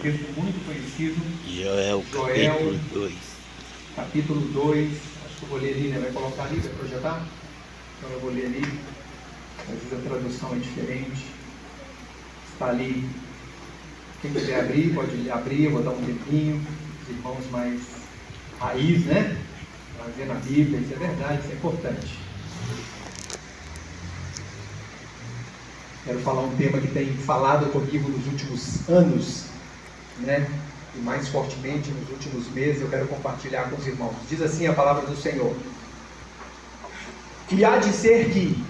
texto muito conhecido, Joel, Joel, capítulo 2. capítulo 2, acho que eu vou ler ali, né? Vai colocar ali, vai projetar? Então eu vou ler ali, às vezes a tradução é diferente, está ali, quem quiser abrir, pode abrir, eu vou dar um tempinho, os irmãos mais raiz, né? Trazer na Bíblia, isso é verdade, isso é importante. Quero falar um tema que tem falado comigo nos últimos anos, né? E mais fortemente nos últimos meses eu quero compartilhar com os irmãos. Diz assim a palavra do Senhor: e há de ser que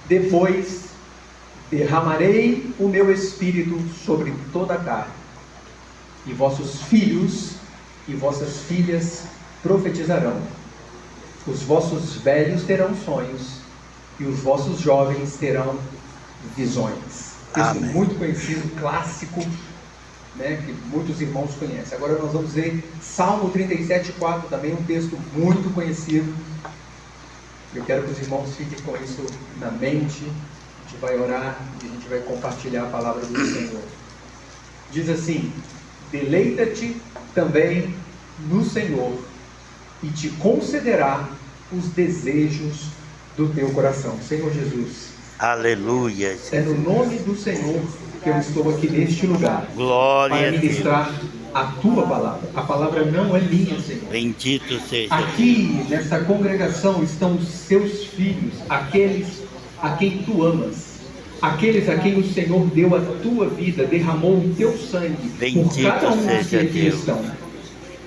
depois derramarei o meu espírito sobre toda a carne, e vossos filhos e vossas filhas profetizarão, os vossos velhos terão sonhos, e os vossos jovens terão visões. Texto Amém. muito conhecido, clássico, né, que muitos irmãos conhecem. Agora nós vamos ler Salmo 37:4, também um texto muito conhecido. Eu quero que os irmãos fiquem com isso na mente. A gente vai orar e a gente vai compartilhar a palavra do Senhor. Diz assim: deleita-te também no Senhor, e te concederá os desejos do teu coração. Senhor Jesus, Aleluia. é no nome do Senhor que eu estou aqui neste lugar, Glória para a Deus. ministrar a tua palavra. A palavra não é minha, Senhor. Bendito seja Aqui nesta congregação estão os seus filhos, aqueles a quem tu amas, aqueles a quem o Senhor deu a tua vida, derramou o teu sangue por Bendito cada um dos que seja aqui Deus. estão.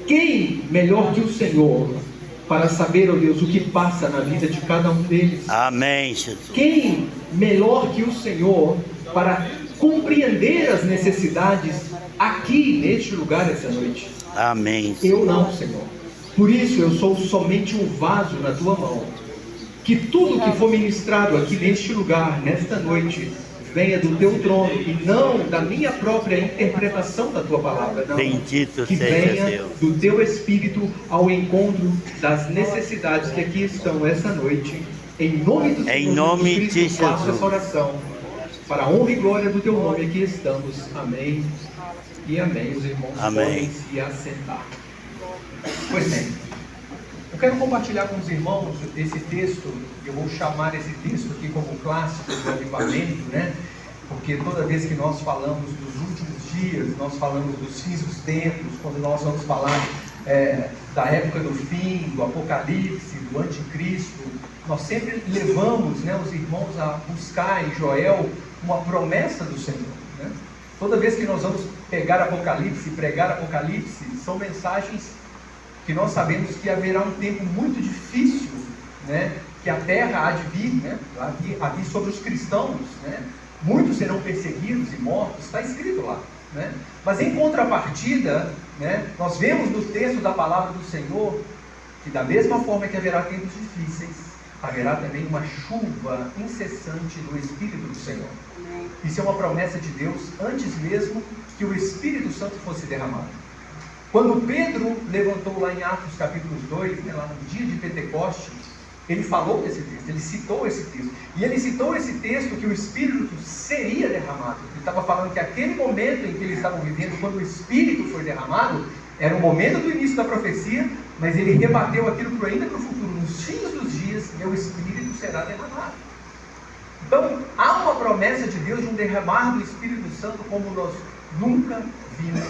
Quem melhor que o Senhor para saber, ó Deus, o que passa na vida de cada um deles? Amém, Jesus. Quem melhor que o Senhor para compreender as necessidades aqui neste lugar essa noite? Amém. Eu não, Senhor. Por isso eu sou somente um vaso na tua mão. Que tudo que for ministrado aqui neste lugar, nesta noite, venha do teu trono e não da minha própria interpretação da tua palavra, não. Bendito Que seja venha Deus. do teu Espírito ao encontro das necessidades que aqui estão essa noite. Em nome do Em Senhor nome Jesus de Cristo, faço Jesus. essa oração. Para a honra e glória do teu nome aqui estamos. Amém e amém. Os irmãos Amém. podem se assentar. Pois bem, eu quero compartilhar com os irmãos esse texto. Eu vou chamar esse texto aqui como clássico do avivamento, né? Porque toda vez que nós falamos dos últimos dias, nós falamos dos fins dos tempos, quando nós vamos falar da época do fim, do apocalipse, do anticristo, nós sempre levamos, né, os irmãos a buscar em Joel uma promessa do Senhor, né? Toda vez que nós vamos pegar Apocalipse e pregar Apocalipse, são mensagens que nós sabemos que haverá um tempo muito difícil, né, que a terra há de vir, né, há de vir sobre os cristãos, né, muitos serão perseguidos e mortos, está escrito lá, né? Mas em contrapartida, né, nós vemos no texto da palavra do Senhor que da mesma forma que haverá tempos difíceis, haverá também uma chuva incessante do Espírito do Senhor. Isso é uma promessa de Deus antes mesmo que o Espírito Santo fosse derramado. Quando Pedro levantou lá em Atos capítulo 2, né, lá no dia de Pentecostes, ele falou desse texto, ele citou esse texto. E ele citou esse texto que o Espírito seria derramado. Ele estava falando que aquele momento em que eles estavam vivendo, quando o Espírito foi derramado, era o momento do início da profecia, mas ele rebateu aquilo para ainda para o futuro. Nos fins dos dias, meu Espírito será derramado. Então, há uma promessa de Deus de um derramar do Espírito Santo como nós nunca vimos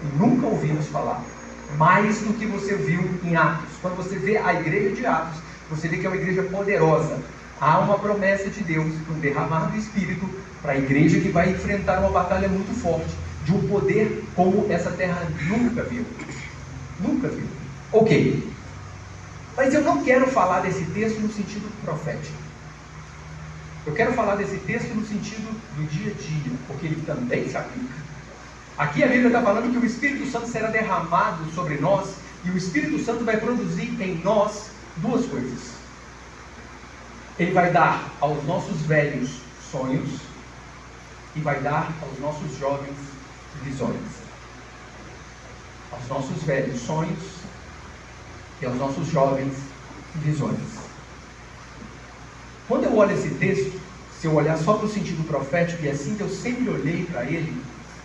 e nunca ouvimos falar. Mais do que você viu em Atos. Quando você vê a igreja de Atos, você vê que é uma igreja poderosa. Há uma promessa de Deus de um derramar do Espírito para a igreja que vai enfrentar uma batalha muito forte, de um poder como essa terra nunca viu. Nunca viu. Ok. Mas eu não quero falar desse texto no sentido profético. Eu quero falar desse texto no sentido do dia a dia, porque ele também se aplica. Aqui a Bíblia está falando que o Espírito Santo será derramado sobre nós, e o Espírito Santo vai produzir em nós duas coisas. Ele vai dar aos nossos velhos sonhos, e vai dar aos nossos jovens visões. Aos nossos velhos sonhos, e aos nossos jovens visões. Quando eu olho esse texto, se eu olhar só para o sentido profético, e assim que eu sempre olhei para ele,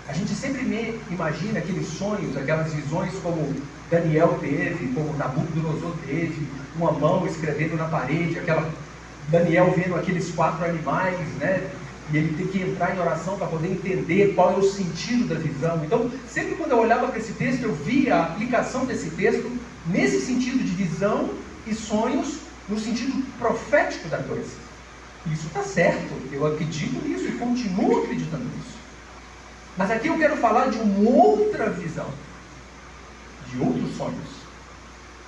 A gente sempre imagina aqueles sonhos, aquelas visões como Daniel teve, como Nabucodonosor teve, uma mão escrevendo na parede, Daniel vendo aqueles 4 animais, né? E ele tem que entrar em oração para poder entender qual é o sentido da visão. Então, sempre quando eu olhava para esse texto, eu via a aplicação desse texto nesse sentido de visão e sonhos, no sentido profético da coisa. Isso está certo, eu acredito nisso e continuo acreditando nisso. Mas aqui eu quero falar de uma outra visão, de outros sonhos,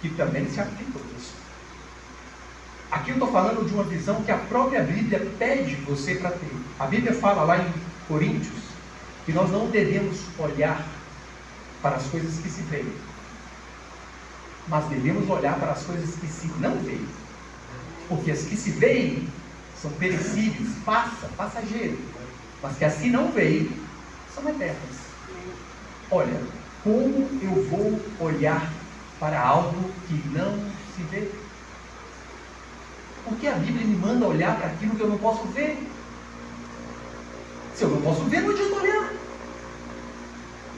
que também se aplicam a isso. Aqui eu estou falando de uma visão que a própria Bíblia pede você para ter. A Bíblia fala lá em Coríntios que nós não devemos olhar para as coisas que se veem, mas devemos olhar para as coisas que se não veem. Porque as que se veem são perecíveis, passageiras, mas que as que não veem são eternas. Olha, como eu vou olhar para algo que não se vê? Porque a Bíblia me manda olhar para aquilo que eu não posso ver. Se eu não posso ver, não adianta olhar.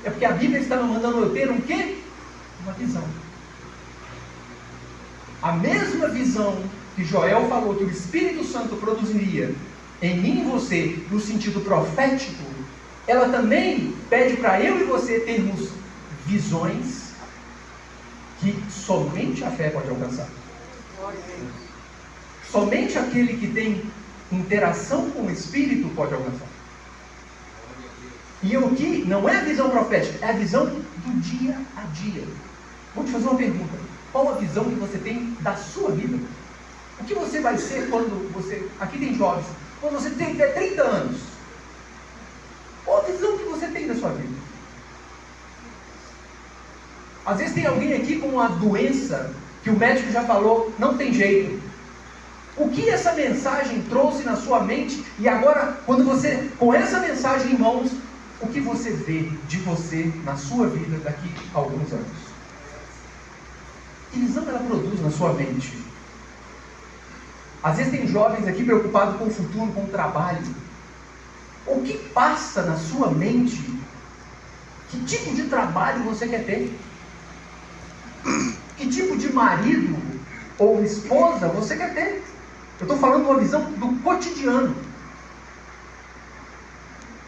É porque a Bíblia está me mandando eu ter um quê? Uma visão. A mesma visão que Joel falou que o Espírito Santo produziria em mim e você, no sentido profético, ela também pede para eu e você termos visões que somente a fé pode alcançar. Somente aquele que tem interação com o Espírito pode alcançar. E o que não é a visão profética, é a visão do dia a dia. Vou te fazer uma pergunta. Qual a visão que você tem da sua vida? O que você vai ser quando você... Aqui tem jovens. Quando você tiver 30 anos. Qual a visão que você tem da sua vida? Às vezes tem alguém aqui com uma doença que o médico já falou, não tem jeito. O que essa mensagem trouxe na sua mente? E agora, quando você, com essa mensagem em mãos, o que você vê de você na sua vida daqui a alguns anos? Que visão ela produz na sua mente? Às vezes tem jovens aqui preocupados com o futuro, com o trabalho. O que passa na sua mente? Que tipo de trabalho você quer ter? Que tipo de marido ou esposa você quer ter? Eu estou falando de uma visão do cotidiano.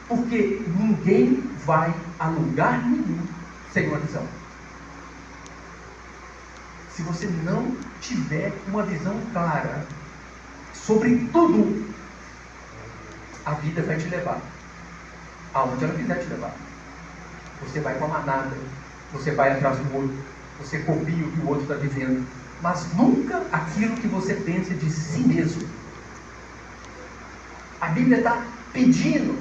Porque ninguém vai a lugar nenhum sem uma visão. Se você não tiver uma visão clara sobre tudo, a vida vai te levar aonde ela quiser te levar. Você vai com a manada, você vai atrás do outro, você copia o que o outro está vivendo, mas nunca aquilo que você pensa de si mesmo. A Bíblia está pedindo,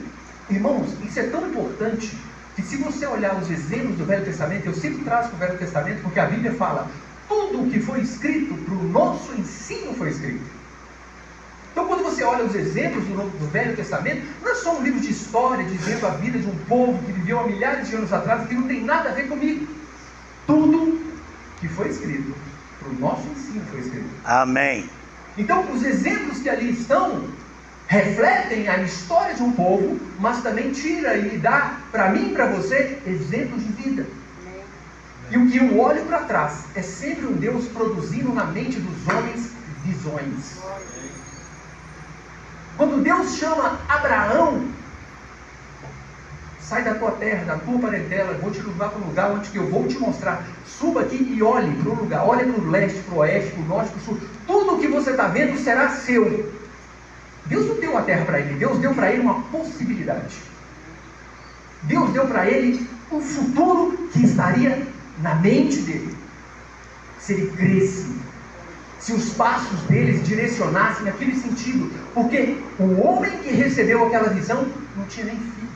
irmãos, isso é tão importante, que se você olhar os exemplos do Velho Testamento, eu sempre trago para o Velho Testamento, porque a Bíblia fala, tudo o que foi escrito para o nosso ensino foi escrito. Então quando você olha os exemplos do Velho Testamento, não é só um livro de história, dizendo a vida de um povo que viveu há milhares de anos atrás, que não tem nada a ver comigo. Tudo que foi escrito para o nosso ensino foi escrito. Amém. Então os exemplos que ali estão refletem a história de um povo, mas também tira e dá para mim e para você exemplos de vida. E o que eu olho para trás é sempre um Deus produzindo na mente dos homens visões. Quando Deus chama Abraão, sai da tua terra, da tua parentela, vou te levar para um lugar onde que eu vou te mostrar. Suba aqui e olhe para o lugar, olhe para o leste, para o oeste, para o norte, para o sul. Tudo o que você está vendo será seu. Deus não deu a terra para ele, Deus deu para ele uma possibilidade. Deus deu para ele um futuro que estaria na mente dele. Se ele cresce, se os passos deles direcionassem naquele sentido, porque o homem que recebeu aquela visão não tinha nem filho.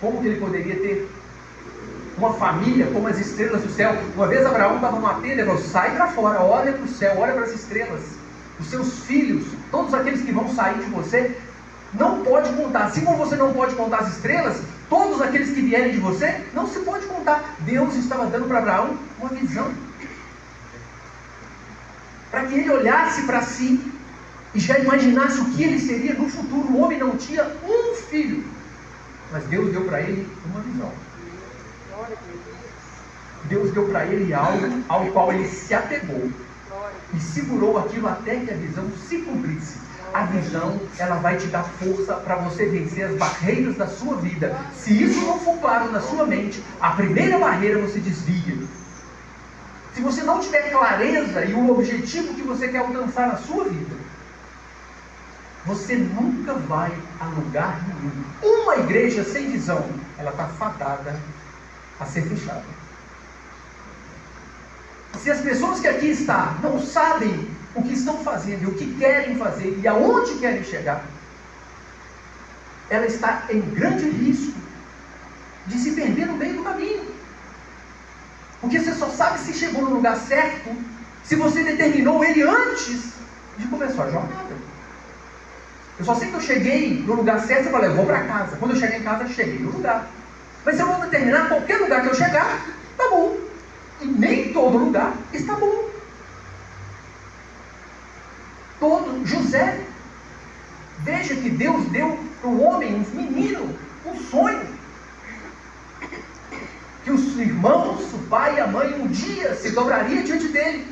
Como que ele poderia ter uma família como as estrelas do céu? Uma vez Abraão estava numa tenda e falou, sai para fora, olha para o céu, olha para as estrelas. Os seus filhos, todos aqueles que vão sair de você, não pode contar. Assim como você não pode contar as estrelas, todos aqueles que vierem de você, não se pode contar. Deus estava dando para Abraão uma visão, para que ele olhasse para si e já imaginasse o que ele seria no futuro. O homem não tinha um filho, Mas Deus deu para ele uma visão. Deus deu para ele algo ao qual ele se apegou e segurou aquilo até que a visão se cumprisse. A visão, ela vai te dar força para você vencer as barreiras da sua vida. Se isso não for claro na sua mente, a primeira barreira você desvia. Se você não tiver clareza e o objetivo que você quer alcançar na sua vida, você nunca vai a lugar nenhum. Uma igreja sem visão, ela está fadada a ser fechada. Se as pessoas que aqui estão não sabem o que estão fazendo, o que querem fazer e aonde querem chegar, ela está em grande risco de se perder no meio do caminho. Porque você só sabe se chegou no lugar certo se você determinou ele antes de começar a jornada. Eu só sei que eu cheguei no lugar certo e falei, eu vou para casa. Quando eu cheguei em casa, eu cheguei no lugar. Mas se eu vou determinar qualquer lugar que eu chegar, tá bom. E nem todo lugar está bom. José, veja que Deus deu para o homem, um menino, um sonho. Que os irmãos, o pai e a mãe, um dia se dobraria diante dele.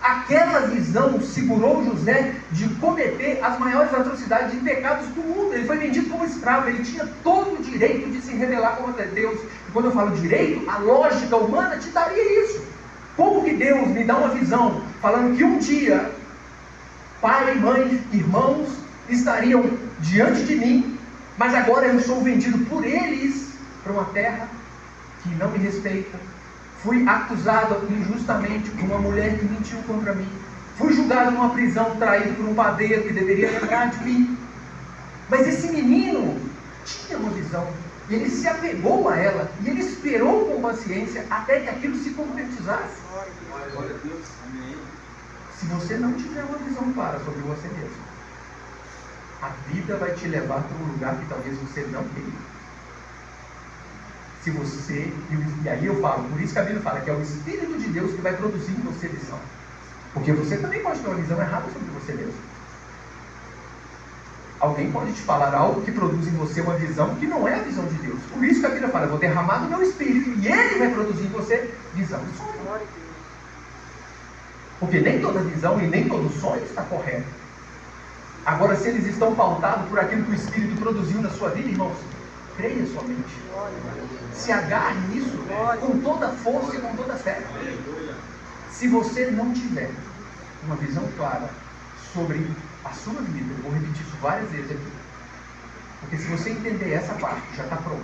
Aquela visão segurou José de cometer as maiores atrocidades e pecados do mundo. Ele foi vendido como escravo, ele tinha todo o direito de se rebelar contra Deus. E quando eu falo direito, a lógica humana te daria isso. Como que Deus me dá uma visão falando que um dia pai, mãe, irmãos estariam diante de mim, mas agora eu sou vendido por eles para uma terra que não me respeita. Fui acusado injustamente por uma mulher que mentiu contra mim. Fui julgado numa prisão, traído por um padeiro que deveria lembrar de mim. Mas esse menino tinha uma visão. E ele se apegou a ela. E ele esperou com paciência até que aquilo se concretizasse. Glória a Deus. Amém. Se você não tiver uma visão clara sobre você mesmo, a vida vai te levar para um lugar que talvez você não queria. Se você, e aí eu falo, por isso que a Bíblia fala que é o Espírito de Deus que vai produzir em você visão. Porque você também pode ter uma visão errada sobre você mesmo. Alguém pode te falar algo que produz em você uma visão que não é a visão de Deus. Por isso que a Bíblia fala, eu vou derramar do meu Espírito e Ele vai produzir em você visão e sonho. Porque nem toda visão e nem todo sonho está correto. Agora, se eles estão pautados por aquilo que o Espírito produziu na sua vida, irmãos, creia somente. Se agarre nisso com toda força e com toda fé. Se você não tiver uma visão clara sobre a sua vida, eu vou repetir isso várias vezes aqui, porque se você entender essa parte, já está pronto.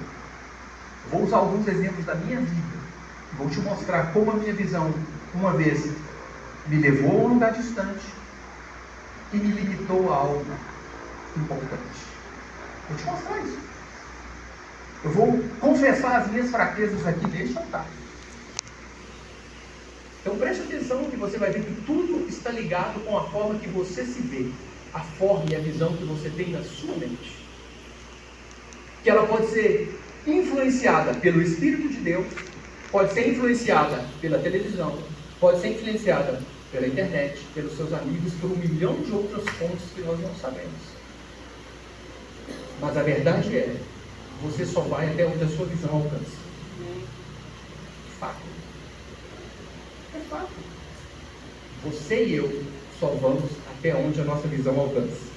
Eu vou usar alguns exemplos da minha vida, vou te mostrar como a minha visão, uma vez, me levou a um lugar distante e me limitou a algo importante. Vou te mostrar isso. Eu vou confessar as minhas fraquezas aqui neste altar. Então preste atenção que você vai ver que tudo está ligado com a forma que você se vê, a forma e a visão que você tem na sua mente. Que ela pode ser influenciada pelo Espírito de Deus, pode ser influenciada pela televisão, pode ser influenciada pela internet, pelos seus amigos, por 1 milhão de outras fontes que nós não sabemos. Mas a verdade é, você só vai até onde a sua visão alcança. Fato. É fato. Você e eu só vamos até onde a nossa visão alcança.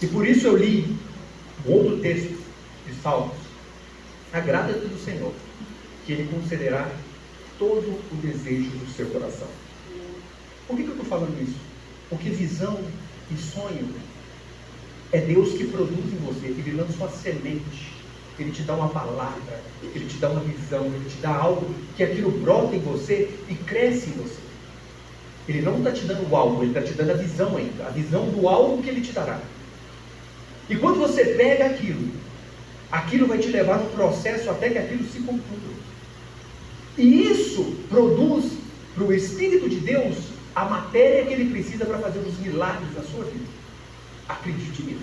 E por isso eu li um outro texto de Salmos. Agrada-te do Senhor, que Ele concederá todo o desejo do seu coração. Por que eu estou falando isso? Porque visão e sonho é Deus que produz em você. Ele lança uma semente, Ele te dá uma palavra, Ele te dá uma visão, Ele te dá algo que aquilo brota em você e cresce em você. Ele não está te dando algo, Ele está te dando a visão ainda, a visão do algo que Ele te dará. E quando você pega aquilo vai te levar num processo até que aquilo se conclua. E isso produz para o Espírito de Deus a matéria que Ele precisa para fazer os milagres na sua vida. Acredite nisso.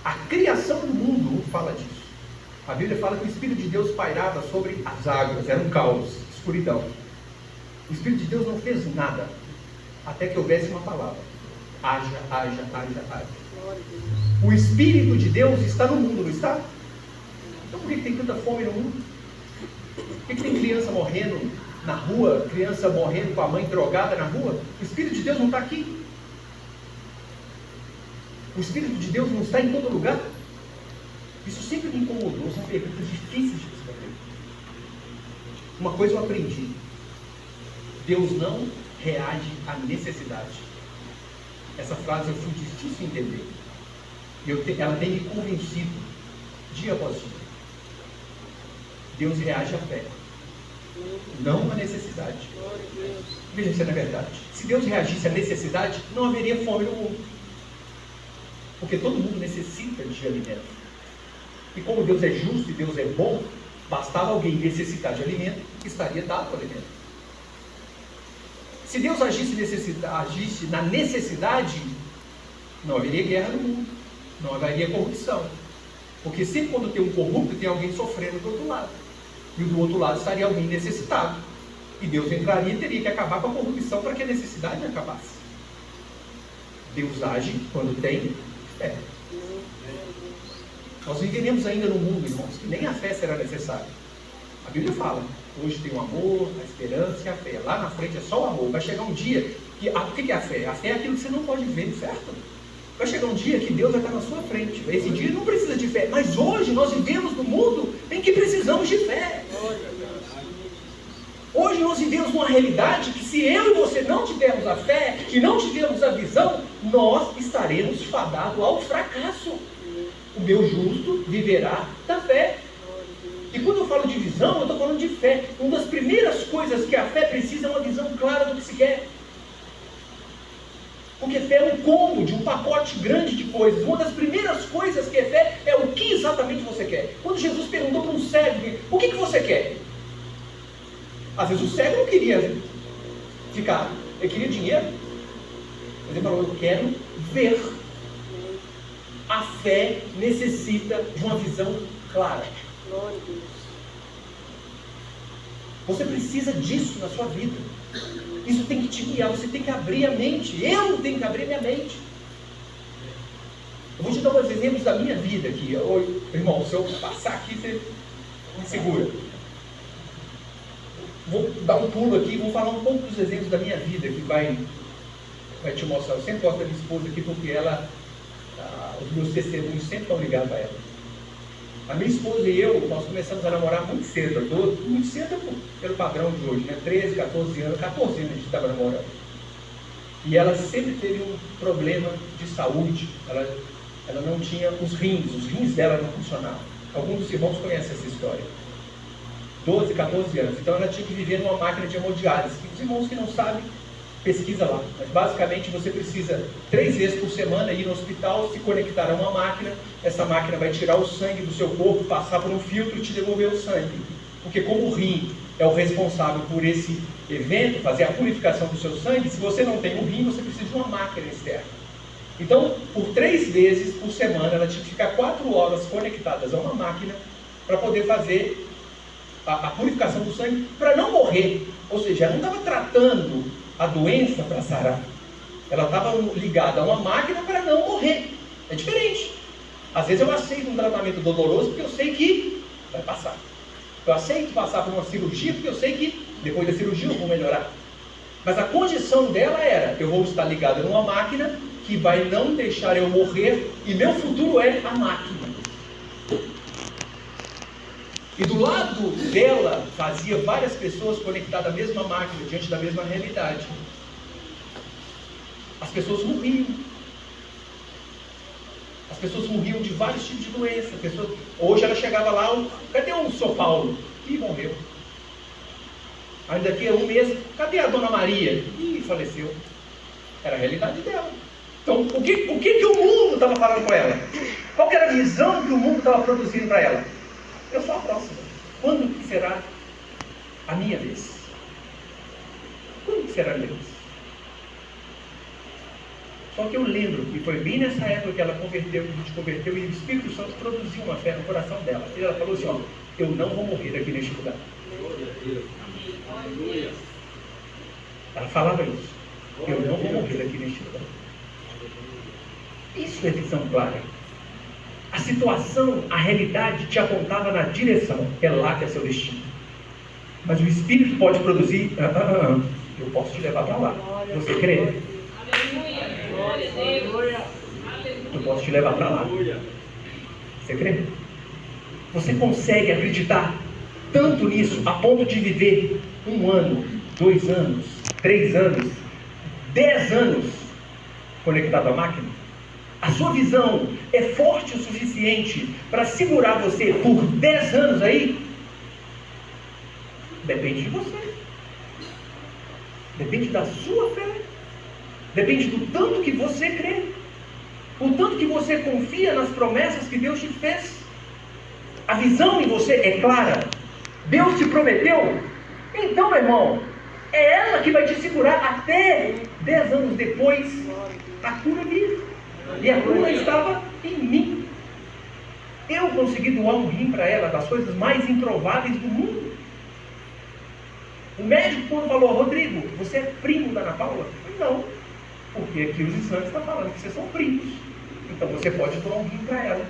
A criação do mundo fala disso. A Bíblia fala que o Espírito de Deus pairava sobre as águas, era um caos, escuridão. O Espírito de Deus não fez nada até que houvesse uma palavra. Haja, haja, haja, haja. O Espírito de Deus está no mundo, não está? Então por que tem tanta fome no mundo? Por que tem criança morrendo na rua, criança morrendo com a mãe drogada na rua? O Espírito de Deus não está aqui? O Espírito de Deus não está em todo lugar? Isso sempre me incomodou, são perguntas difíceis de responder. Uma coisa eu aprendi: Deus não reage à necessidade. Essa frase eu fui difícil entender. Ela tem me convencido, dia após dia. Deus reage à fé, não à necessidade. Veja se é verdade. Se Deus reagisse à necessidade, não haveria fome no mundo. Porque todo mundo necessita de alimento. E como Deus é justo e Deus é bom, bastava alguém necessitar de alimento, estaria dado o alimento. Se Deus agisse na necessidade, não haveria guerra no mundo, não haveria corrupção. Porque sempre quando tem um corrupto, tem alguém sofrendo do outro lado. E do outro lado estaria alguém necessitado. E Deus entraria e teria que acabar com a corrupção para que a necessidade acabasse. Deus age quando tem fé. Nós viveremos ainda no mundo, irmãos, que nem a fé será necessária. A Bíblia fala, hoje tem o amor, a esperança e a fé. Lá na frente é só o amor. Vai chegar um dia que... o que é a fé? A fé é aquilo que você não pode ver, certo? Vai chegar um dia que Deus vai estar na sua frente. Esse dia não precisa de fé. Mas hoje nós vivemos num mundo em que precisamos de fé. Hoje nós vivemos numa realidade que se eu e você não tivermos a fé e não tivermos a visão, nós estaremos fadados ao fracasso. O meu justo viverá da fé. E quando eu falo de visão, eu estou falando de fé. Uma das primeiras coisas que a fé precisa é uma visão clara do que se quer. Porque fé é um combo de um pacote grande de coisas. Uma das primeiras coisas que é fé é o que exatamente você quer. Quando Jesus perguntou para um cego, o que você quer? Às vezes o cego não queria ficar, ele queria dinheiro. Mas ele falou, eu quero ver. A fé necessita de uma visão clara. Você precisa disso na sua vida. Isso tem que te guiar, você tem que abrir a mente. Eu tenho que abrir minha mente. Eu vou te dar uns exemplos da minha vida aqui. Irmão, se eu passar aqui, você me segura. Vou dar um pulo aqui e vou falar um pouco dos exemplos da minha vida que vai te mostrar. Eu sempre gosto da minha esposa aqui porque os meus testemunhos sempre estão ligados a ela. A minha esposa e eu, nós começamos a namorar muito cedo, muito cedo pelo padrão de hoje, né? 13, 14 anos a gente estava namorando. E ela sempre teve um problema de saúde, ela não tinha os rins dela não funcionavam. Alguns dos irmãos conhecem essa história. 12, 14 anos, então ela tinha que viver numa máquina de hemodiálise. Os irmãos que não sabem, pesquisa lá, mas basicamente você precisa 3 vezes por semana ir no hospital, se conectar a uma máquina, essa máquina vai tirar o sangue do seu corpo, passar por um filtro e te devolver o sangue, porque como o rim é o responsável por esse evento, fazer a purificação do seu sangue, se você não tem um rim, você precisa de uma máquina externa. Então, por 3 vezes por semana, ela tinha que ficar 4 horas conectadas a uma máquina para poder fazer a purificação do sangue, para não morrer, ou seja, ela não estava tratando a doença para sarar. Ela estava ligada a uma máquina para não morrer. É diferente. Às vezes eu aceito um tratamento doloroso porque eu sei que vai passar. Eu aceito passar por uma cirurgia porque eu sei que depois da cirurgia eu vou melhorar. Mas a condição dela era, eu vou estar ligado numa máquina que vai não deixar eu morrer e meu futuro é a máquina. E do lado dela, fazia várias pessoas conectadas à mesma máquina, diante da mesma realidade. As pessoas morriam. As pessoas morriam de vários tipos de doença. Hoje ela chegava lá, cadê o São Paulo? Ih, morreu. Aí daqui a um mês, cadê a Dona Maria? Ih, faleceu. Era a realidade dela. Então, o que o mundo estava falando com ela? Qual era a visão que o mundo estava produzindo para ela? Eu sou a próxima. Quando que será a minha vez? Quando que será a minha vez? Só que eu lembro que foi bem nessa época que ela converteu, que a gente converteu, e o Espírito Santo produziu uma fé no coração dela. E ela falou assim, ó, eu não vou morrer aqui neste lugar. Ela falava isso. Eu não vou morrer aqui neste lugar. Isso é visão clara. A situação, a realidade te apontava na direção. É lá que é seu destino. Mas o Espírito pode produzir. Eu posso te levar para lá. Você crê? Eu posso te levar para lá. Você crê? Você consegue acreditar tanto nisso a ponto de viver 1 ano, 2 anos, 3 anos, 10 anos conectado à máquina? A sua visão é forte o suficiente para segurar você por 10 anos aí? Depende de você. Depende da sua fé. Depende do tanto que você crê. O tanto que você confia nas promessas que Deus te fez. A visão em você é clara. Deus te prometeu. Então, meu irmão, é ela que vai te segurar até 10 anos depois. A cura vir. E a cura estava em mim. Eu consegui doar um rim para ela, das coisas mais improváveis do mundo. O médico, quando falou: Rodrigo, você é primo da Ana Paula? Eu falei: não, porque aqui os exames estão falando que vocês são primos. Então você pode doar um rim para ela.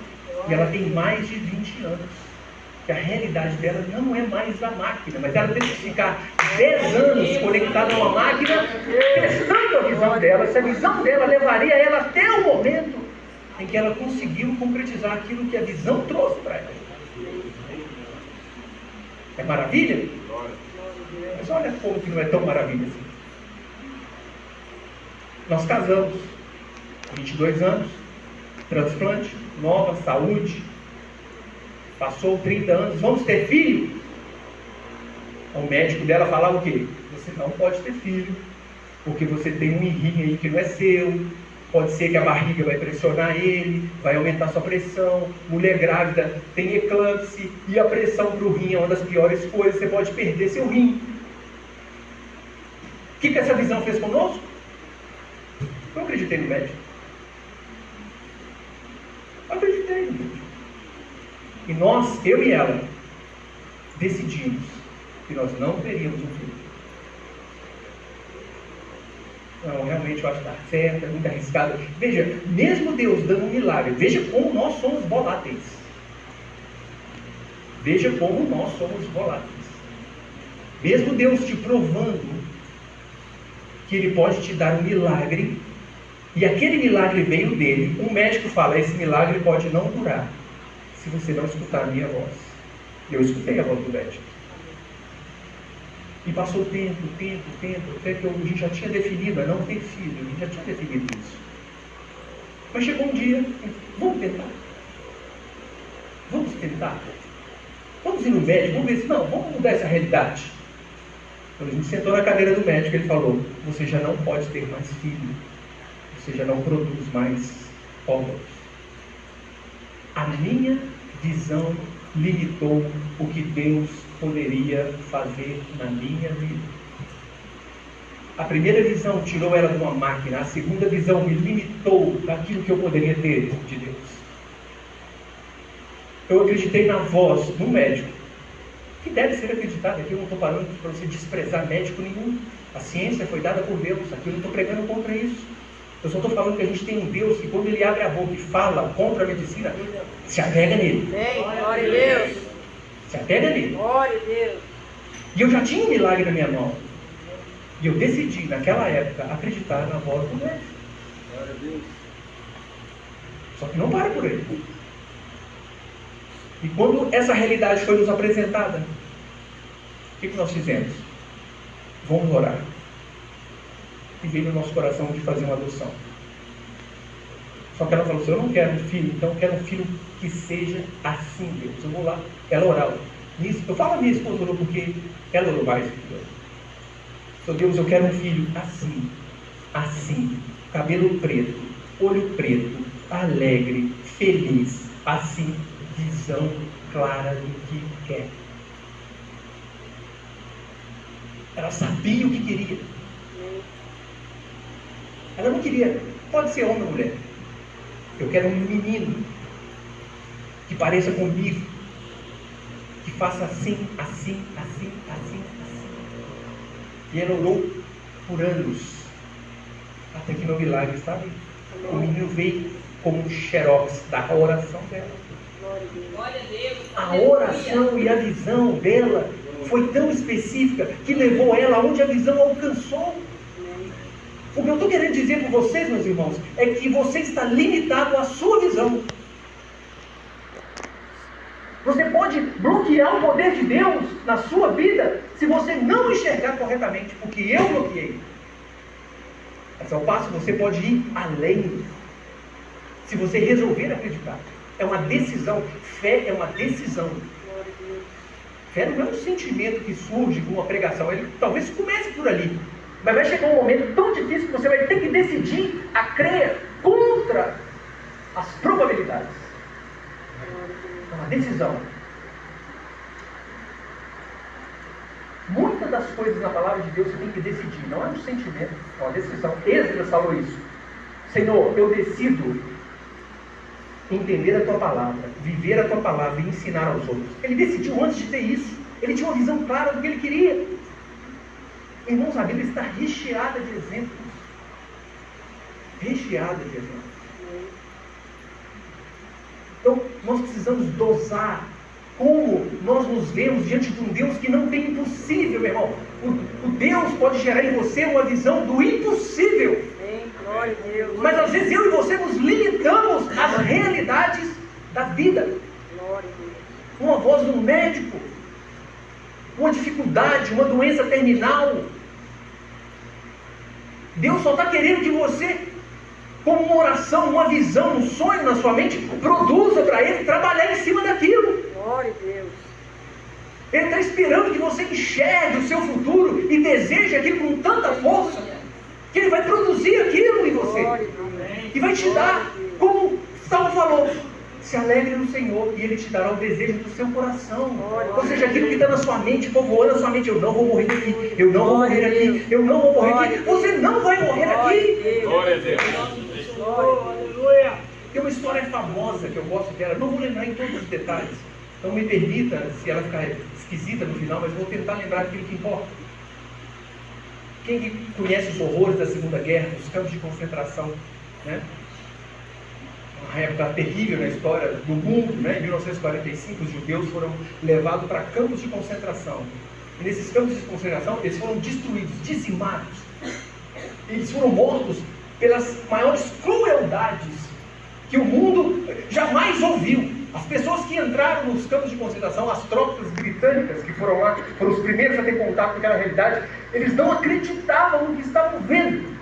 E ela tem mais de 20 anos. Que a realidade dela não é mais da máquina, mas ela teve que ficar 10 anos conectada a uma máquina, testando a visão dela, se a visão dela levaria ela até o momento em que ela conseguiu concretizar aquilo que a visão trouxe para ela. É maravilha? Mas olha como que não é tão maravilha assim. Nós casamos, 22 anos, transplante, nova, saúde. Passou 30 anos, vamos ter filho? O médico dela falava o quê? Você não pode ter filho, porque você tem um rim aí que não é seu, pode ser que a barriga vai pressionar ele, vai aumentar sua pressão, mulher grávida tem eclâmpsia, e a pressão para o rim é uma das piores coisas, você pode perder seu rim. O que essa visão fez conosco? Eu acreditei no médico. Eu acreditei no médico. E nós, eu e ela, decidimos que nós não teríamos um filho. Não, realmente eu acho que está certo, é muito arriscado. Veja, mesmo Deus dando um milagre, veja como nós somos voláteis. Veja como nós somos voláteis. Mesmo Deus te provando que Ele pode te dar um milagre, e aquele milagre veio dele, um médico fala: esse milagre pode não durar se você não escutar a minha voz. Eu escutei a voz do médico. E passou tempo, até que a gente já tinha definido a não ter filho, a gente já tinha definido isso. Mas chegou um dia: vamos tentar. Vamos tentar. Vamos ir no médico, vamos ver se não, vamos mudar essa realidade. Quando a gente sentou na cadeira do médico, ele falou: você já não pode ter mais filho, você já não produz mais óvulos. A minha visão limitou o que Deus poderia fazer na minha vida. A primeira visão tirou ela de uma máquina, a segunda visão me limitou daquilo que eu poderia ter de Deus. Eu acreditei na voz do médico, que deve ser acreditada. Aqui eu não estou falando para você desprezar médico nenhum. A ciência foi dada por Deus, aqui eu não estou pregando contra isso. Eu só estou falando que a gente tem um Deus que, quando Ele abre a boca e fala contra a medicina, se apega nele. Glória a Deus. Se apega nele. Glória a Deus. E eu já tinha um milagre na minha mão. E eu decidi, naquela época, acreditar na voz do médico. Glória a Deus. Só que não para por aí. E quando essa realidade foi nos apresentada, o que nós fizemos? Vamos orar. E veio no nosso coração de fazer uma adoção. Só que ela falou assim: eu não quero um filho, então eu quero um filho que seja assim, Deus. Eu vou lá. Ela orava. Eu falo a minha esposa orou porque ela orou mais do que eu. Só Deus, eu quero um filho assim, assim, cabelo preto, olho preto, alegre, feliz, assim, visão clara do que quer. Ela sabia o que queria. Ela não queria, pode ser homem ou mulher. Eu quero um menino que pareça comigo, que faça assim, assim, assim, assim, assim. E ela orou por anos, até que meu milagre, sabe? O menino veio como um xerox da oração dela. Glória a Deus. A oração e a visão dela foi tão específica que levou ela aonde a visão alcançou. O que eu estou querendo dizer para vocês, meus irmãos, é que você está limitado à sua visão. Você pode bloquear o poder de Deus na sua vida se você não enxergar corretamente, porque eu bloqueei. Mas ao passo você pode ir além, se você resolver acreditar. É uma decisão. Fé é uma decisão. Fé não é um sentimento que surge com uma pregação. Ele talvez comece por ali, mas vai chegar um momento tão difícil que você vai ter que decidir a crer contra as probabilidades. É uma decisão. Muitas das coisas na palavra de Deus você tem que decidir. Não é um sentimento, é uma decisão. Esdras falou isso. Senhor, eu decido entender a tua palavra, viver a tua palavra e ensinar aos outros. Ele decidiu antes de ter isso. Ele tinha uma visão clara do que ele queria. Irmãos, a Bíblia está recheada de exemplos. Recheada de exemplos. Então, nós precisamos dosar como nós nos vemos diante de um Deus que não tem impossível, meu irmão. O Deus pode gerar em você uma visão do impossível. Glória a Deus. Mas às vezes eu e você nos limitamos às realidades da vida. Glória a Deus. Uma voz de um médico, uma dificuldade, uma doença terminal. Deus só está querendo que você, como uma oração, uma visão, um sonho na sua mente, produza para Ele trabalhar em cima daquilo. Glória a Deus. Ele está esperando que você enxergue o seu futuro e deseje aquilo com tanta força, que Ele vai produzir aquilo em você. Glória a Deus. E vai te dar, como Salmo falou, se alegre no Senhor e Ele te dará o desejo do seu coração. Ou seja, aquilo que está na sua mente, povoando a sua mente, eu não vou morrer aqui, eu não vou morrer aqui, eu não vou morrer aqui. Você não vai morrer aqui. Glória a Deus. Aleluia. Tem uma história famosa que eu gosto dela, não vou lembrar em todos os detalhes. Então me permita, se ela ficar esquisita no final, mas vou tentar lembrar aquilo que importa. Quem conhece os horrores da Segunda Guerra, os campos de concentração, né? Uma época terrível na história do mundo, né? Em 1945, os judeus foram levados para campos de concentração. E nesses campos de concentração, eles foram destruídos, dizimados. Eles foram mortos pelas maiores crueldades que o mundo jamais ouviu. As pessoas que entraram nos campos de concentração, as tropas britânicas que foram lá, foram os primeiros a ter contato com aquela realidade, eles não acreditavam no que estavam vendo.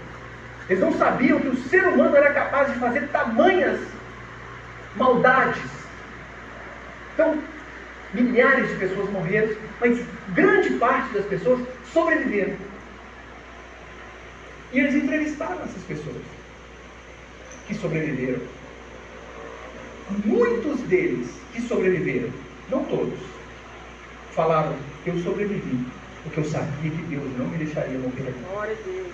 Eles não sabiam que o ser humano era capaz de fazer tamanhas maldades. Então, milhares de pessoas morreram, mas grande parte das pessoas sobreviveram. E eles entrevistaram essas pessoas que sobreviveram. Muitos deles que sobreviveram, não todos, falaram: eu sobrevivi, porque eu sabia que Deus não me deixaria morrer aqui. Glória a Deus.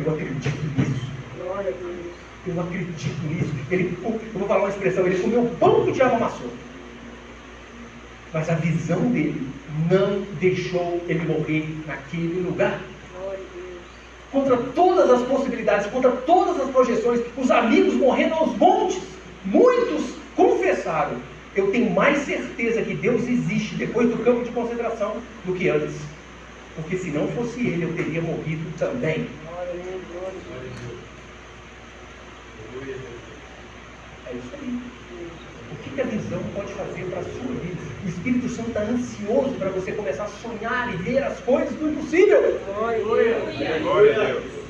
Eu acredito nisso. Glória a Deus. Eu acredito nisso. Eu vou falar uma expressão: ele comeu pão que o diabo amassou. Mas a visão dele não deixou ele morrer naquele lugar. Glória a Deus. Contra todas as possibilidades, contra todas as projeções, os amigos morrendo aos montes. Muitos confessaram: eu tenho mais certeza que Deus existe depois do campo de concentração do que antes. Porque se não fosse Ele, eu teria morrido também. Glória a Deus. Glória a Deus. É isso aí. O que a visão pode fazer para a sua vida? O Espírito Santo está ansioso para você começar a sonhar e ver as coisas do impossível. Glória a Deus. Glória a Deus.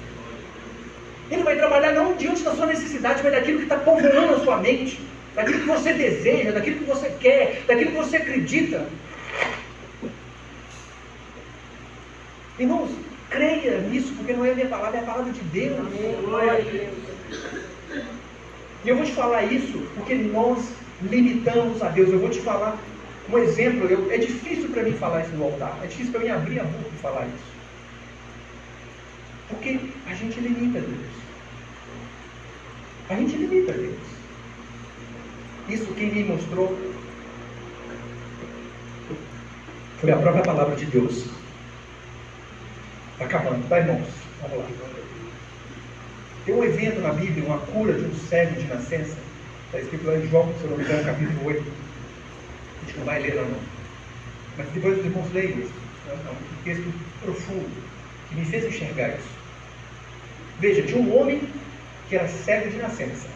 Ele vai trabalhar não diante da sua necessidade, mas daquilo que está povoando a sua mente, daquilo que você deseja, daquilo que você quer, daquilo que você acredita. Irmãos, creia nisso, porque não é a minha palavra, é a palavra de Deus. Glória a Deus. E eu vou te falar isso porque nós limitamos a Deus. Eu vou te falar um exemplo. É difícil para mim falar isso no altar. É difícil para mim abrir a boca e falar isso. Porque a gente limita Deus. A gente limita Deus. Isso quem me mostrou foi a própria palavra de Deus. Está acabando, tá, irmãos? Vamos lá. Tem um evento na Bíblia, uma cura de um cego de nascença. Está escrito lá em João, se eu não me engano, capítulo 8. A gente não vai ler não. Mas depois os irmãos leiam isso. É um texto profundo que me fez enxergar isso. Veja, tinha um homem que era cego de nascença.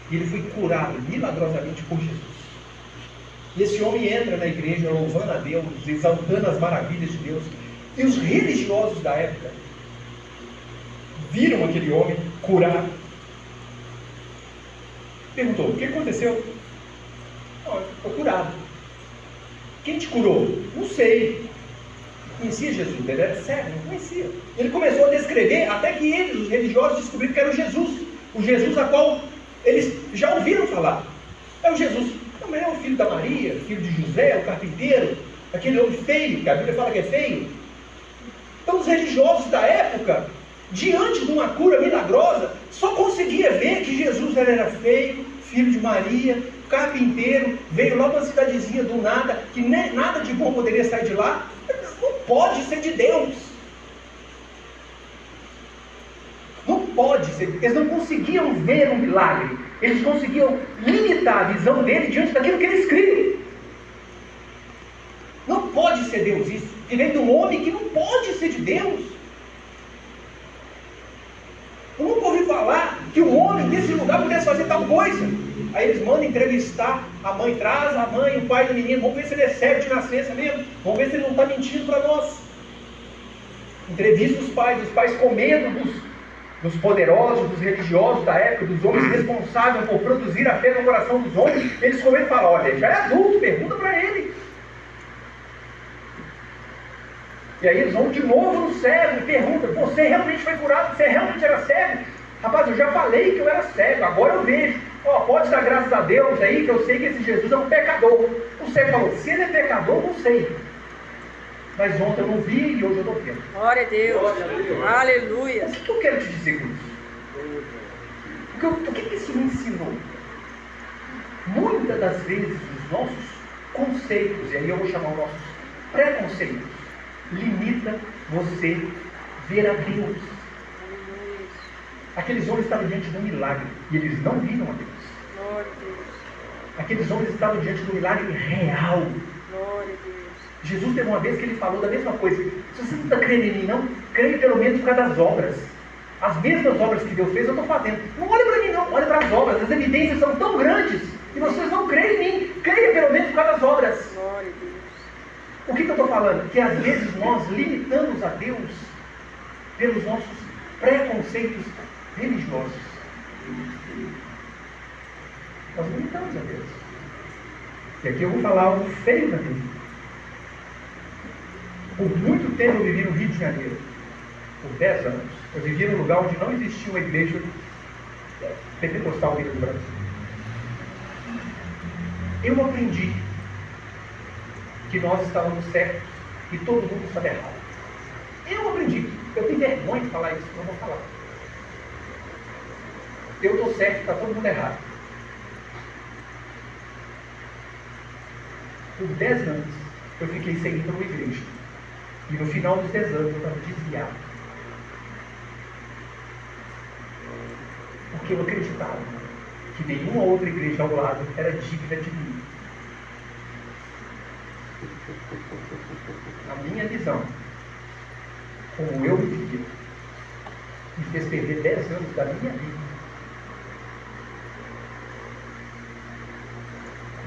E ele foi curado milagrosamente por Jesus. E esse homem entra na igreja louvando a Deus, exaltando as maravilhas de Deus. E os religiosos da época viram aquele homem curado. Perguntou: o que aconteceu? Não, eu estou curado. Quem te curou? Não sei. Conhecia Jesus, ele era cego, não conhecia. Ele começou a descrever, até que eles, os religiosos, descobriram que era o Jesus a qual eles já ouviram falar. É o Jesus. Não é o filho da Maria, filho de José, o carpinteiro, aquele homem feio, que a Bíblia fala que é feio. Então os religiosos da época, diante de uma cura milagrosa, só conseguia ver que Jesus era feio, filho de Maria, carpinteiro, veio lá uma cidadezinha do nada, que nem nada de bom poderia sair de lá. Não pode ser de Deus. Não pode ser. Eles não conseguiam ver um milagre. Eles conseguiam limitar a visão dele diante daquilo que eles criam. Não pode ser Deus isso. Que vem de um homem que não pode ser de Deus. Eu nunca ouvi falar que um homem desse lugar pudesse fazer tal coisa. Aí eles mandam entrevistar a mãe, traz a mãe, o pai do menino, vamos ver se ele é cego de nascença mesmo, vamos ver se ele não está mentindo para nós. Entrevista os pais com medo dos poderosos, dos religiosos da época, dos homens responsáveis por produzir a fé no coração dos homens. Eles com medo falam: olha, ele já é adulto, pergunta para ele. E aí eles vão de novo no cego e perguntam: você realmente foi curado? Você realmente era cego? Rapaz, eu já falei que eu era cego, agora eu vejo. Pode dar graças a Deus aí, que eu sei que esse Jesus é um pecador. O cego falou: se ele é pecador, não sei. Mas ontem eu não vi e hoje eu estou vendo. Glória a Deus. Aleluia. O que eu quero te dizer com isso? O que isso me ensinou? Muitas das vezes os nossos conceitos, e aí eu vou chamar os nossos preconceitos, limita você ver a Deus. Aqueles homens estavam diante de um milagre e eles não viram a Deus. Glória a Deus. Aqueles homens estavam diante de um milagre real. Glória a Deus. Jesus teve uma vez que ele falou da mesma coisa: se você não está crendo em mim, não, creia pelo menos por causa das obras. As mesmas obras que Deus fez, eu estou fazendo. Não olhe para mim não, olhe para as obras. As evidências são tão grandes e vocês não creem em mim. Creia pelo menos por causa das obras. Glória a Deus. O que eu estou falando? Que às vezes nós limitamos a Deus pelos nossos preconceitos religiosos. Nós limitamos a Deus. E aqui eu vou falar algo feio da vida. Por muito tempo eu vivi no Rio de Janeiro. Por 10 anos. Eu vivia num lugar onde não existia uma igreja pentecostal dentro do Brasil. Eu aprendi que nós estávamos certos e todo mundo estava errado. Eu aprendi. Eu tenho vergonha de falar isso, não vou falar. Eu estou certo, está todo mundo errado. Por 10 anos eu fiquei seguindo uma igreja. E no final dos 10 anos eu estava desviado. Porque eu acreditava que nenhuma outra igreja ao lado era digna de mim. A minha visão, como eu vivia, me fez perder 10 anos da minha vida.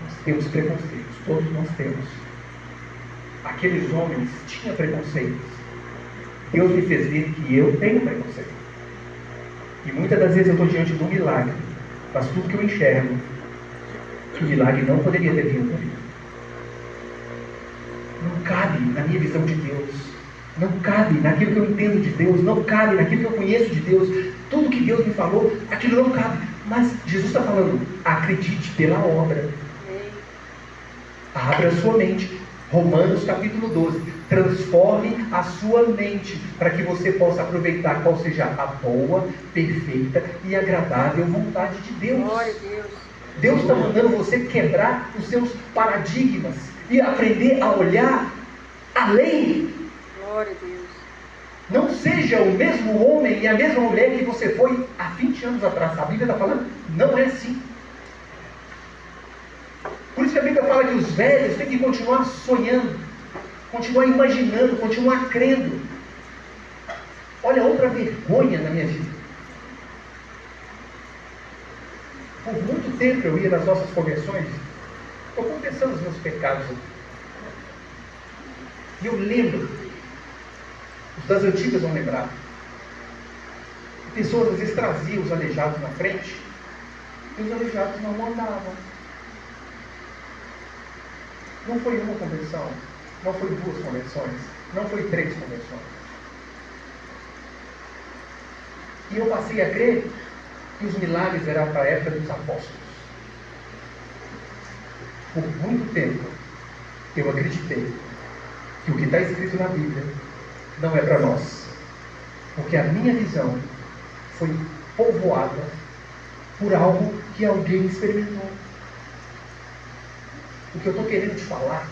Nós temos preconceitos, todos nós temos. Aqueles homens tinham preconceitos. Deus me fez ver que eu tenho preconceito. E muitas das vezes eu estou diante de um milagre, mas tudo que eu enxergo, que o milagre não poderia ter vindo para mim. Não cabe na minha visão de Deus. Não cabe naquilo que eu entendo de Deus. Não cabe naquilo que eu conheço de Deus. Tudo que Deus me falou, aquilo não cabe. Mas Jesus está falando: acredite pela obra. Abra a sua mente. Romanos capítulo 12. Transforme a sua mente para que você possa aproveitar qual seja a boa, perfeita e agradável vontade de Deus. Glória a Deus. Deus está mandando você quebrar os seus paradigmas e aprender a olhar além. Glória a Deus. Não seja o mesmo homem e a mesma mulher que você foi há 20 anos atrás. A Bíblia está falando, não é assim. Por isso que a Bíblia fala que os velhos têm que continuar sonhando, continuar imaginando, continuar crendo. Olha, outra vergonha na minha vida. Por muito tempo eu ia nas nossas conversões, estou confessando os meus pecados aqui. E eu lembro, os das antigas vão lembrar, pessoas às vezes traziam os aleijados na frente, e os aleijados não andavam. Não foi uma conversão, não foi 2 conversões, não foi 3 conversões. E eu passei a crer que os milagres eram para a época dos apóstolos. Por muito tempo, eu acreditei que o que está escrito na Bíblia não é para nós. Porque a minha visão foi povoada por algo que alguém experimentou. O que eu estou querendo te falar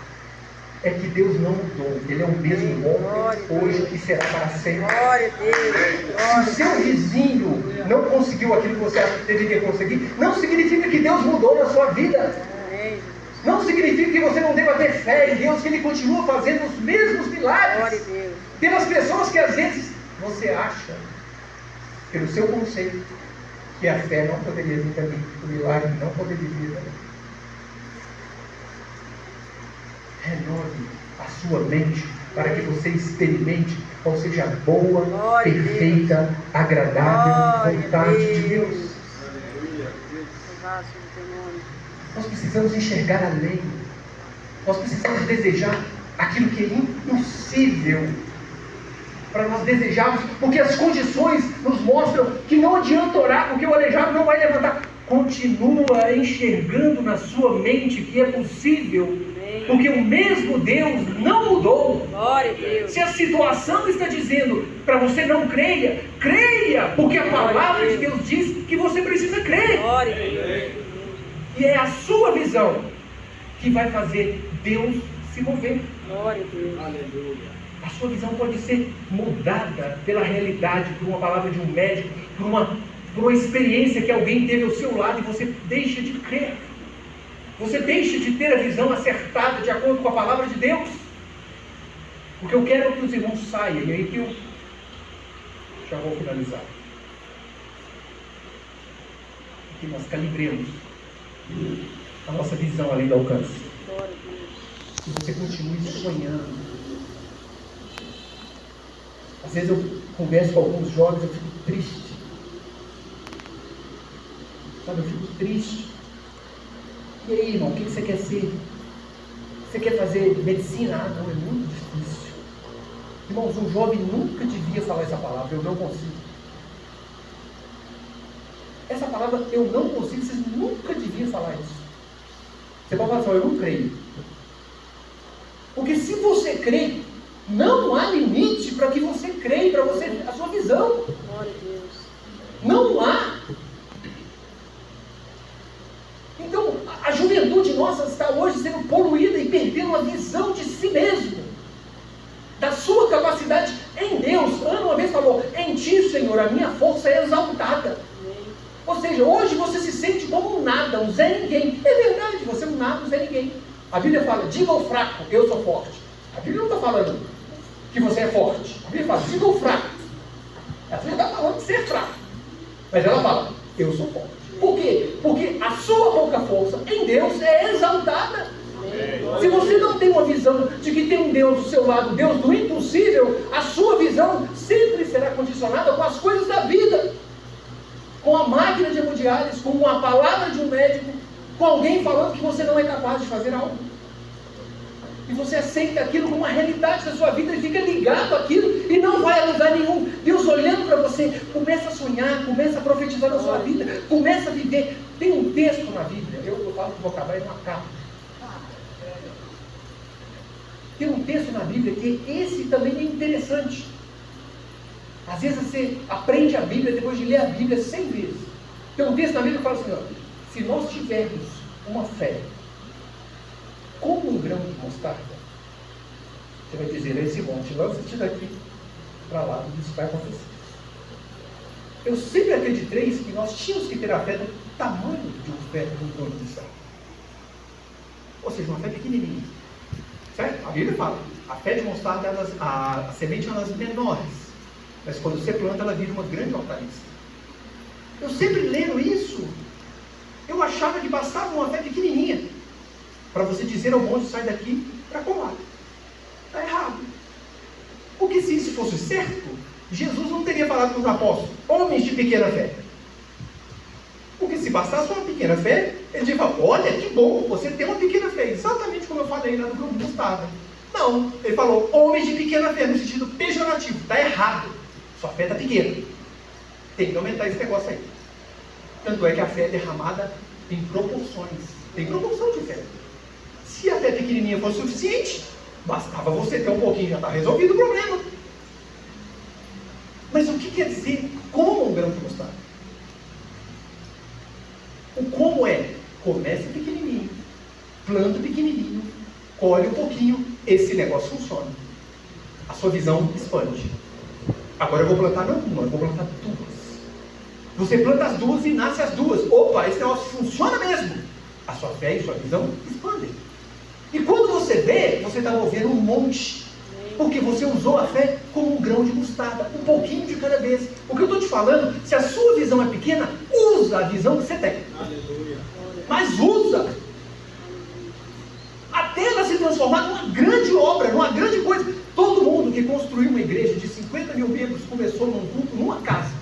é que Deus não mudou. Ele é o mesmo ontem, hoje e será para sempre. Glória a Deus. Se o seu vizinho não conseguiu aquilo que você acha que deveria conseguir, não significa que Deus mudou na sua vida. Amém. Não significa que você não deva ter fé em Deus, que Ele continua fazendo os mesmos Glória a milagres. Deus. Pelas pessoas que às vezes você acha, pelo seu conceito, que a fé não poderia vir também, o milagre não poderia vir também. Renove a sua mente para que você experimente qual seja a boa, Glória a perfeita, agradável Glória a vontade de Deus. Deus. Louvado seja o teu nome. Nós precisamos enxergar além. Nós precisamos desejar aquilo que é impossível para nós desejarmos, porque as condições nos mostram que não adianta orar, porque o aleijado não vai levantar. Continua enxergando na sua mente que é possível, porque o mesmo Deus não mudou. Glória a Deus. Se a situação está dizendo para você não creia, creia, porque a palavra de Deus diz que você precisa crer. Glória a Deus. E é a sua visão que vai fazer Deus se mover. Glória a Deus. Aleluia. A sua visão pode ser mudada pela realidade, por uma palavra de um médico, por uma experiência que alguém teve ao seu lado e você deixa de crer. Você deixa de ter a visão acertada de acordo com a palavra de Deus. Porque eu quero que os irmãos saiam, e aí que eu já vou finalizar. Que nós calibremos a nossa visão além do alcance. Glória a Deus. Que você continue sonhando. Às vezes eu converso com alguns jovens, eu fico triste. Sabe, eu fico triste. E aí, irmão, o que você quer ser? Você quer fazer medicina? Ah, não, é muito difícil. Irmãos, um jovem nunca devia falar essa palavra, eu não consigo. Essa palavra, eu não consigo, vocês nunca deviam falar isso. Você pode falar assim, eu não creio. Porque se você crê, não há limite para que você creia, para você, a sua visão. Glória a Deus. Não há. Então, a juventude nossa está hoje sendo poluída e perdendo a visão de si mesmo, da sua capacidade em Deus. Ana uma vez falou, em ti, Senhor, a minha força é exaltada. Ou seja, hoje você se sente como um nada, um Zé Ninguém. É verdade, você é um nada, um Zé Ninguém. A Bíblia fala, diga ao fraco, eu sou forte. A Bíblia não está falando que você é forte. A Bíblia fala, diga ao fraco. A Bíblia está falando de ser fraco. Mas ela fala, eu sou forte. Por quê? Porque a sua pouca força em Deus é exaltada. Se você não tem uma visão de que tem um Deus do seu lado, Deus do impossível, a sua visão sempre será condicionada com as coisas da vida. Com a máquina de hemodiálise, com a palavra de um médico, com alguém falando que você não é capaz de fazer algo. E você aceita aquilo como uma realidade da sua vida e fica ligado àquilo e não vai a lugar nenhum. Deus olhando para você, começa a sonhar, começa a profetizar na sua vida, começa a viver. Tem um texto na Bíblia, eu falo que vou acabar em uma capa. Tem um texto na Bíblia que esse também é interessante. Às vezes você aprende a Bíblia depois de ler a Bíblia 100 vezes. Tem um texto na Bíblia que fala assim, ó, se nós tivermos uma fé como um grão de mostarda, você vai dizer, esse monte, lança-te daqui para lá disso vai acontecer. Eu sempre acreditei que nós tínhamos que ter a fé do tamanho de um feto de um grão de mostarda. Ou seja, uma fé pequenininha. Certo? A Bíblia fala, a fé de mostarda, a semente é uma das menores. Mas quando você planta, ela vira uma grande hortaliça. Eu sempre lendo isso, eu achava que bastava uma fé pequenininha para você dizer ao monte, sai daqui para colar. Está errado. Porque se isso fosse certo, Jesus não teria falado com os apóstolos, homens de pequena fé. Porque se bastasse uma pequena fé, ele ia falar, olha que bom, você tem uma pequena fé, exatamente como eu falei lá no grupo de mostarda. Não, ele falou, homens de pequena fé, no sentido pejorativo, está errado, sua fé está pequena. Tem que aumentar esse negócio aí. Tanto é que a fé é derramada em proporções, tem proporção de fé. Se a fé pequenininha fosse suficiente, bastava você ter um pouquinho, já está resolvido o problema. Mas o que quer dizer como um grão de mostarda? O como é, comece pequenininho, planta pequenininho, colhe um pouquinho, esse negócio funciona. A sua visão expande. Agora eu vou plantar não uma, eu vou plantar duas. Você planta as duas e nasce as duas. Opa, esse negócio funciona mesmo. A sua fé e sua visão expandem. E quando você vê, você está movendo um monte. Porque você usou a fé como um grão de mostarda, um pouquinho de cada vez. O que eu estou te falando, se a sua visão é pequena, usa a visão que você tem. Aleluia. Mas usa. Até ela se transformar numa grande obra, numa grande coisa. Todo mundo que construiu uma igreja de 50 mil membros começou num culto, numa casa.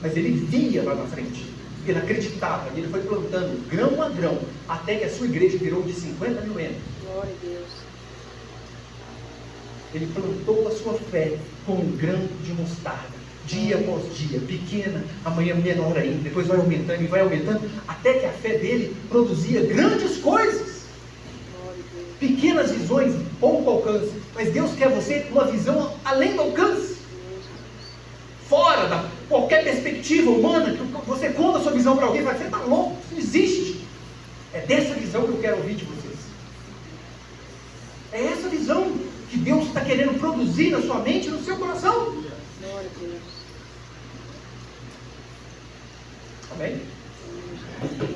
Mas ele via lá na frente. Ele acreditava, e ele foi plantando grão a grão, até que a sua igreja virou de 50 mil membros. Glória a Deus. Ele plantou a sua fé com um grão de mostarda, dia após dia, pequena, amanhã menor ainda, depois vai aumentando e vai aumentando, até que a fé dele produzia grandes coisas. Pequenas visões, pouco alcance, mas Deus quer você com uma visão além do alcance, fora da qualquer perspectiva humana, que você conta a sua visão para alguém e fala, você está louco, isso não existe. É dessa visão que eu quero ouvir de vocês. É essa visão que Deus está querendo produzir na sua mente e no seu coração. Glória a Deus. Amém?